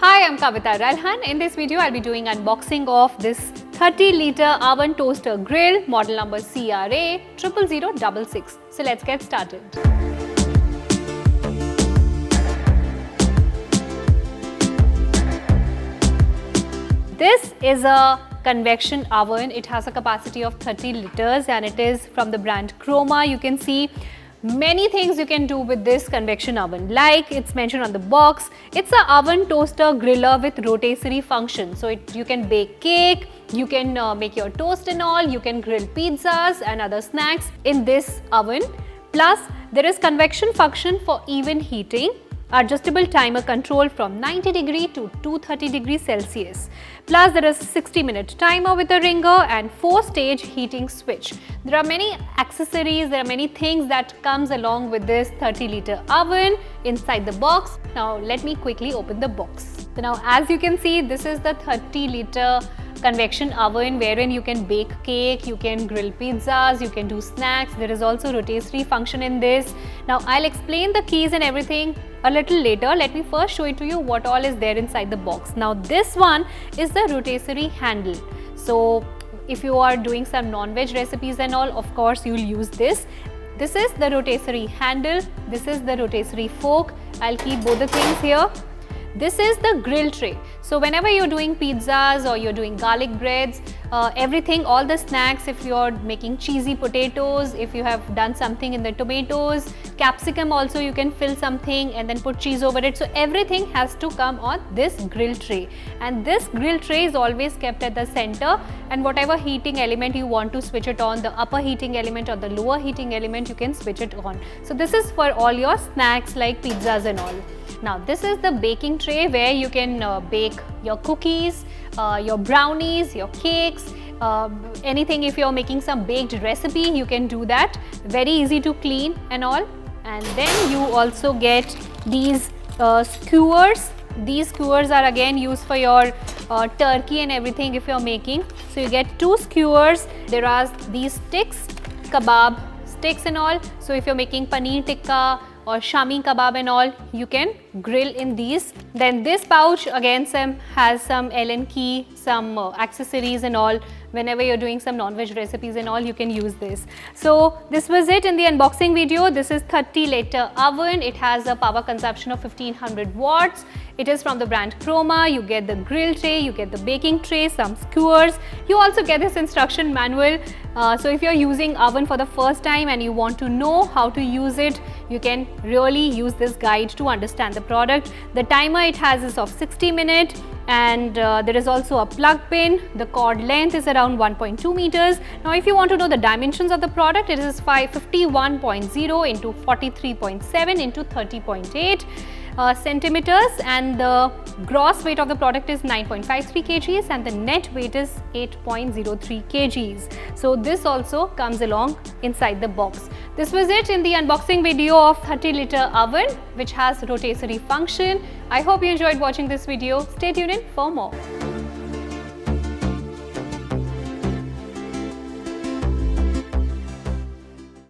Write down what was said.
Hi, I'm Kavita Ralhan. In this video, I'll be doing unboxing of this 30-liter oven toaster grill, model number CRA 00066. So let's get started. This is a convection oven. It has a capacity of 30 liters and it is from the brand Croma. You can see many things you can do with this convection oven, like it's mentioned on the box. It's an oven toaster griller with rotisserie function. So you can bake cake, you can make your toast and all, you can grill pizzas and other snacks in this oven. Plus there is convection function for even heating, adjustable timer control from 90 degree to 230 degrees Celsius. Plus there is a 60-minute timer with a ringer and 4-stage heating switch. There are many accessories, there are many things that comes along with this 30-liter oven inside the box. Now let me quickly open the box. So now as you can see, this is the 30-liter convection oven wherein you can bake cake, you can grill pizzas, you can do snacks. There is also rotisserie function in this. Now I'll explain the keys and everything a little later. Let me first show it to you what all is there inside the box. Now this one is the rotisserie handle. So if you are doing some non-veg recipes and all, of course you'll use this. This is the rotisserie handle, this is the rotisserie fork. I'll keep both the things here. This is the grill tray. So whenever you're doing pizzas or you're doing garlic breads, everything, all the snacks, if you're making cheesy potatoes, if you have done something in the tomatoes, capsicum also you can fill something and then put cheese over it. So everything has to come on this grill tray. And this grill tray is always kept at the center, and whatever heating element you want to switch it on, the upper heating element or the lower heating element, you can switch it on. So this is for all your snacks like pizzas and all. Now this is the baking tray where you can bake your cookies, your brownies, your cakes, anything. If you're making some baked recipe, you can do that. Very easy to clean and all. And then you also get these skewers. These skewers are again used for your turkey and everything if you're making. So you get 2 skewers. There are these sticks, kebab sticks and all. So if you're making paneer tikka or shami kebab and all, you can grill in these. Then this pouch again has some Allen key, some accessories and all. Whenever you're doing some non-veg recipes and all, you can use this. So this was it in the unboxing video. This is 30-liter oven. It has a power consumption of 1500 watts. It is from the brand Croma. You get the grill tray, you get the baking tray, some skewers. You also get this instruction manual. So if you're using oven for the first time and you want to know how to use it, you can really use this guide to understand the product. The timer it has is of 60 minutes. And there is also a plug pin. The cord length is around 1.2 meters. Now if you want to know the dimensions of the product, it is 51.0 into 43.7 into 30.8 centimeters, and the gross weight of the product is 9.53 kgs and the net weight is 8.03 kgs. So this also comes along inside the box. This was it in the unboxing video of 30-liter oven which has rotisserie function. I hope you enjoyed watching this video. Stay tuned in for more.